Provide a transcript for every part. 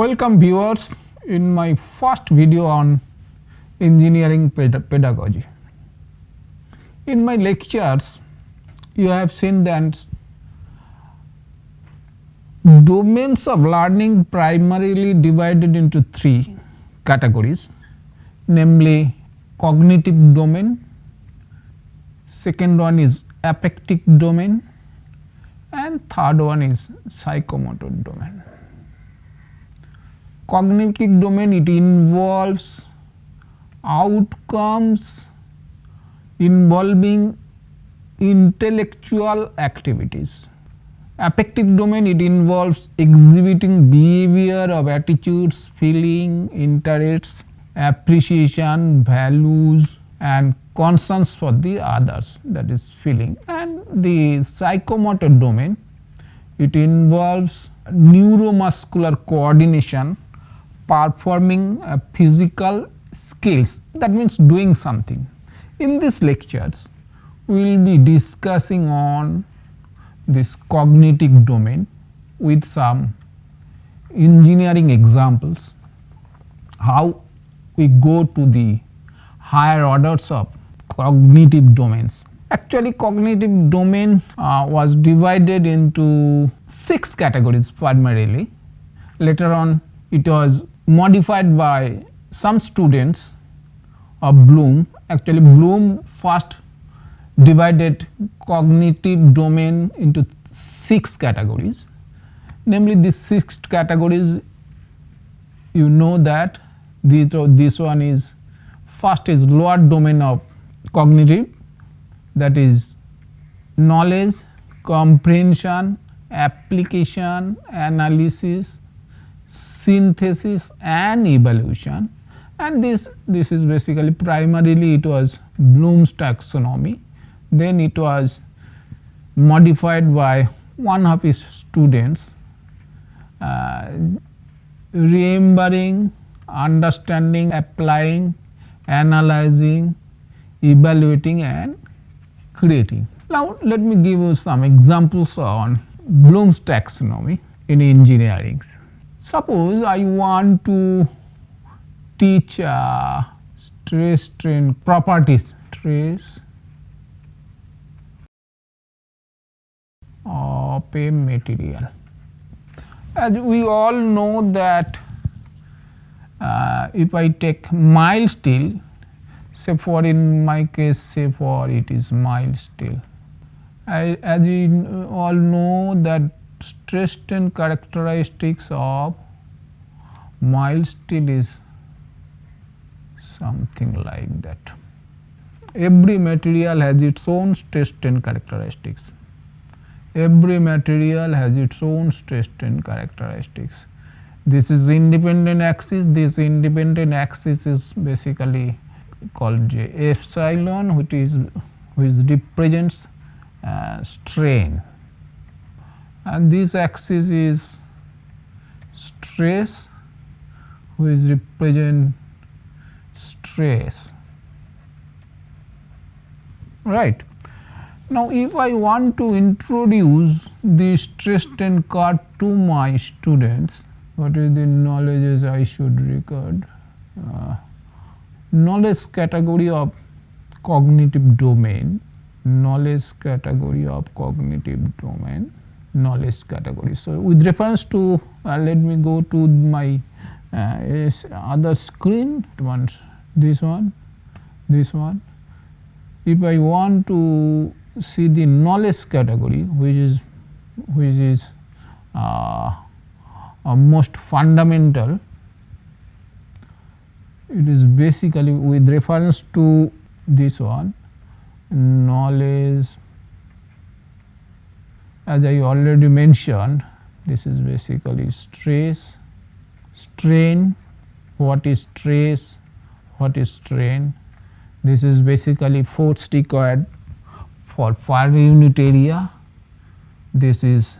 Welcome viewers in my first video on engineering pedagogy. In my lectures, you have seen that domains of learning primarily divided into three categories, namely cognitive domain, second one is affective domain, and third one is psychomotor domain. Cognitive domain, it involves outcomes involving intellectual activities. Affective domain, it involves exhibiting behavior of attitudes, feeling, interests, appreciation, values and concerns for the others, that is feeling. And the psychomotor domain, it involves neuromuscular coordination, performing physical skills, that means doing something. In these lectures, we will be discussing on this cognitive domain with some engineering examples, how we go to the higher orders of cognitive domains. Actually, cognitive domain was divided into 6 categories primarily. Later on, it was modified by some students of Bloom. Actually, Bloom first divided cognitive domain into 6 categories. Namely, these 6 categories, you know that this one is first is lower domain of cognitive, that is knowledge, comprehension, application, analysis, synthesis and evaluation. And this is basically primarily it was Bloom's taxonomy. Then it was modified by one of his students, remembering, understanding, applying, analyzing, evaluating and creating. Now let me give you some examples on Bloom's taxonomy in engineering. Suppose I want to teach stress strain properties, stress of a material. As we all know that if I take mild steel, say for in my case, say for it is mild steel. As you all know that stress strain characteristics of mild steel is something like that. Every material has its own stress strain characteristics. Every material has its own stress strain characteristics. This is independent axis. This independent axis is basically called J epsilon, which represents strain, and this axis is stress, which represent stress, right. Now if I want to introduce the stress strain curve to my students, what is the knowledges I should record? Knowledge category of cognitive domain, knowledge category of cognitive domain, knowledge category. So with reference to let me go to my other screen, this one. If I want to see the knowledge category, which is most fundamental, it is basically with reference to this one, knowledge. As I already mentioned, this is basically stress, strain. What is stress? What is strain? This is basically force required for per unit area. This is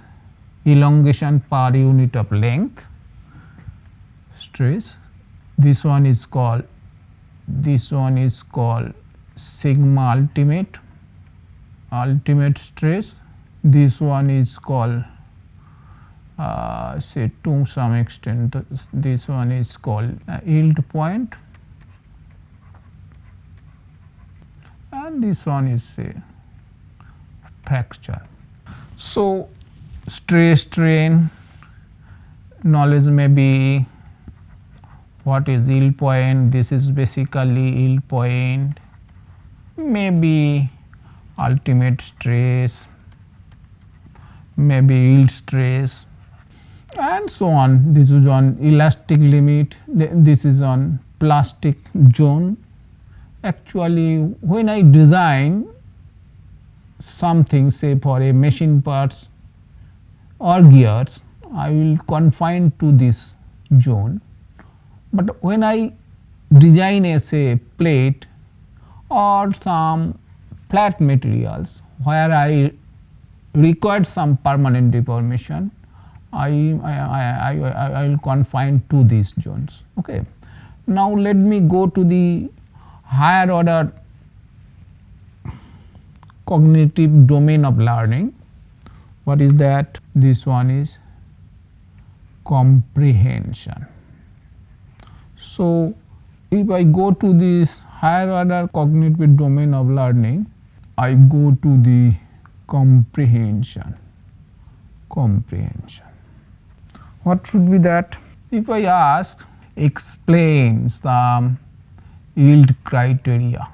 elongation per unit of length, stress. This one is called sigma ultimate stress. This one is called say to some extent this one is called yield point, and this one is say fracture. So stress strain knowledge may be what is yield point, this is basically yield point, maybe ultimate stress, maybe yield stress, and so on. This is on elastic limit, this is on plastic zone. Actually when I design something say for a machine parts or gears, I will confine to this zone, but when I design a say plate or some flat materials where I required some permanent deformation, I will confine to these zones. Okay. Now let me go to the higher order cognitive domain of learning. What is that? This one is comprehension. So if I go to this higher order cognitive domain of learning, I go to the comprehension. What should be that? If I ask explain some yield criteria,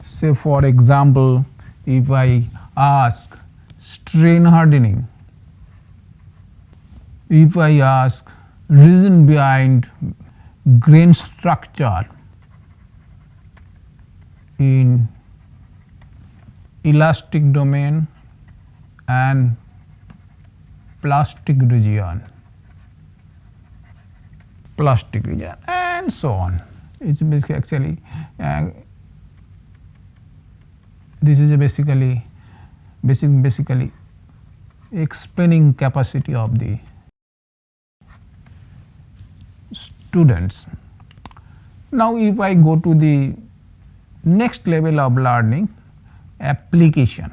say for example if I ask strain hardening, if I ask reason behind grain structure in elastic domain and plastic region and so on. It's basically actually this is a basically explaining capacity of the students. Now if I go to the next level of learning, application,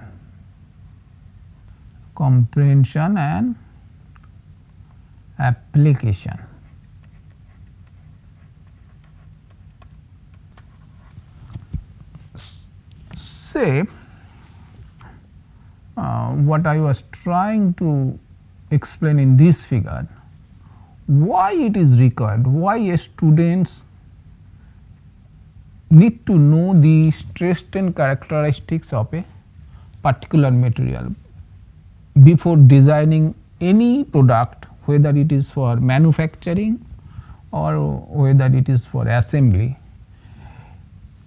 comprehension and application. Say what I was trying to explain in this figure, why it is required, why students need to know the stress strain characteristics of a particular material before designing any product, whether it is for manufacturing or whether it is for assembly.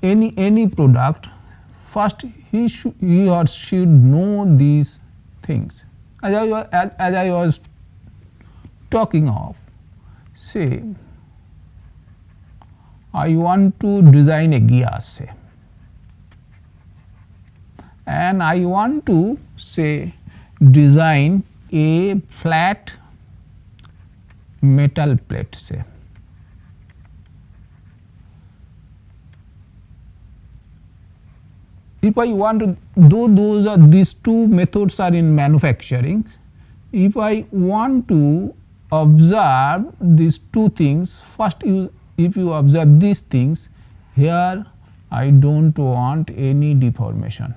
Any product, first he or she should know these things. As I was talking of, say I want to design a gear, say, and I want to say design a flat metal plate, say. If I want to, though these two methods are in manufacturing, if I want to observe these two things, first if you observe these things, here I do not want any deformation.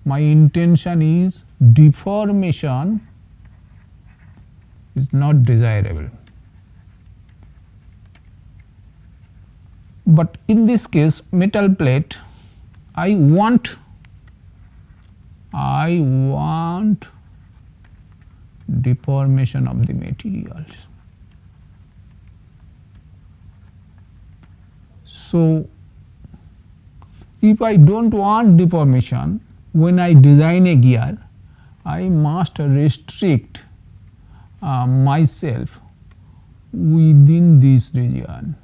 My intention is deformation is not desirable. But in this case metal plate, I want deformation of the materials. So if I do not want deformation, when I design a gear, I must restrict myself within this region.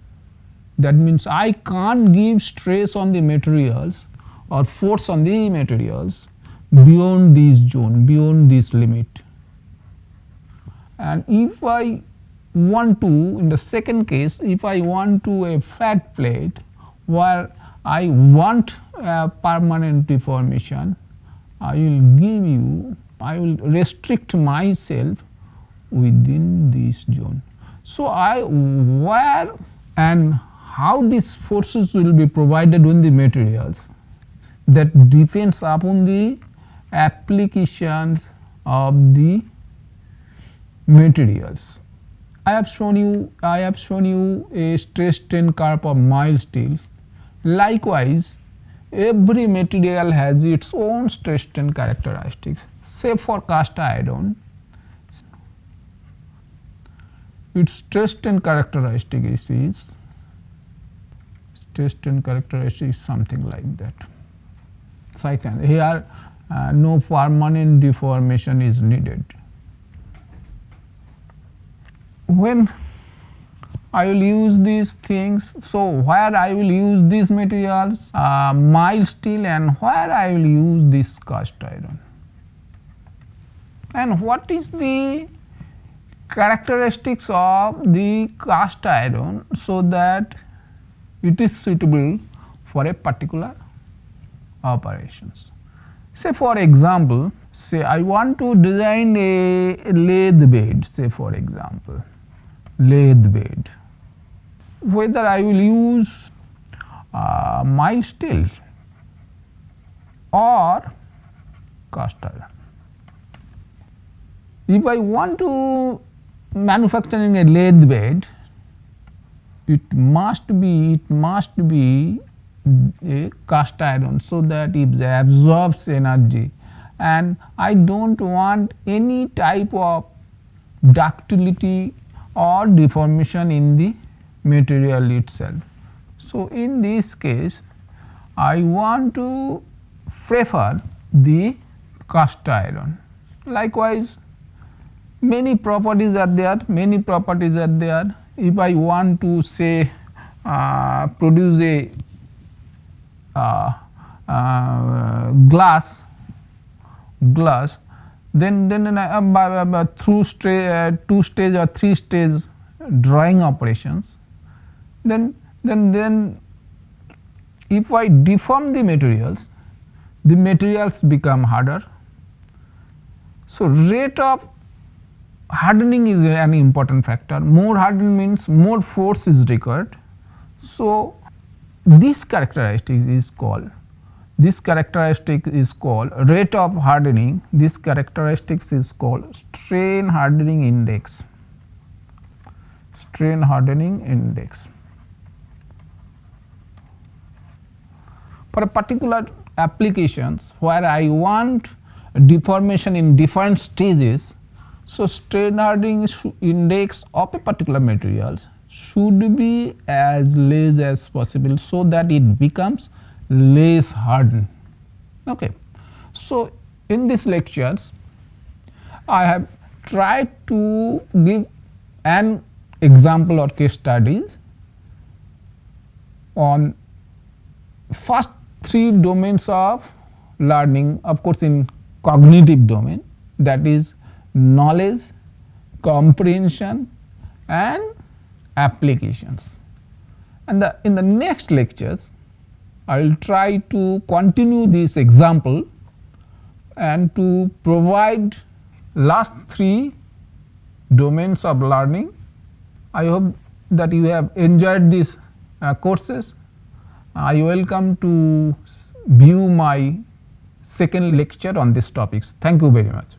That means I can't give stress on the materials or force on the materials beyond this zone, beyond this limit. And if I want to, in the second case, if I want to a flat plate where I want a permanent deformation, I will restrict myself within this zone. So, where and how these forces will be provided on the materials, that depends upon the applications of the materials. I have shown you a stress strain curve of mild steel. Likewise, every material has its own stress strain characteristics. Say for cast iron, its stress strain characteristic is something like that. So, here no permanent deformation is needed. When I will use these things, so where I will use these materials, mild steel, and where I will use this cast iron, and what is the characteristics of the cast iron, so that it is suitable for a particular operations. Say for example, say I want to design a lathe bed, say for example, lathe bed, whether I will use mild steel or cast iron. If I want to manufacturing a lathe bed, it must be a cast iron, so that it absorbs energy, and I do not want any type of ductility or deformation in the material itself. So, in this case I want to prefer the cast iron. Likewise, many properties are there. If I want to say produce a glass, then through 2 stage or 3 stage drawing operations, then if I deform the materials become harder. So, rate of hardening is an important factor. More hardening means more force is required. So, this characteristic is called rate of hardening. This characteristics is called strain hardening index. For a particular applications where I want deformation in different stages, so strain hardening index of a particular material should be as less as possible, so that it becomes less hardened. Okay. So, in these lectures I have tried to give an example or case studies on first 3 domains of learning, of course in cognitive domain, that is knowledge, comprehension and applications. And in the next lectures I will try to continue this example and to provide last 3 domains of learning. I hope that you have enjoyed these courses. I welcome to view my second lecture on these topics. Thank you very much.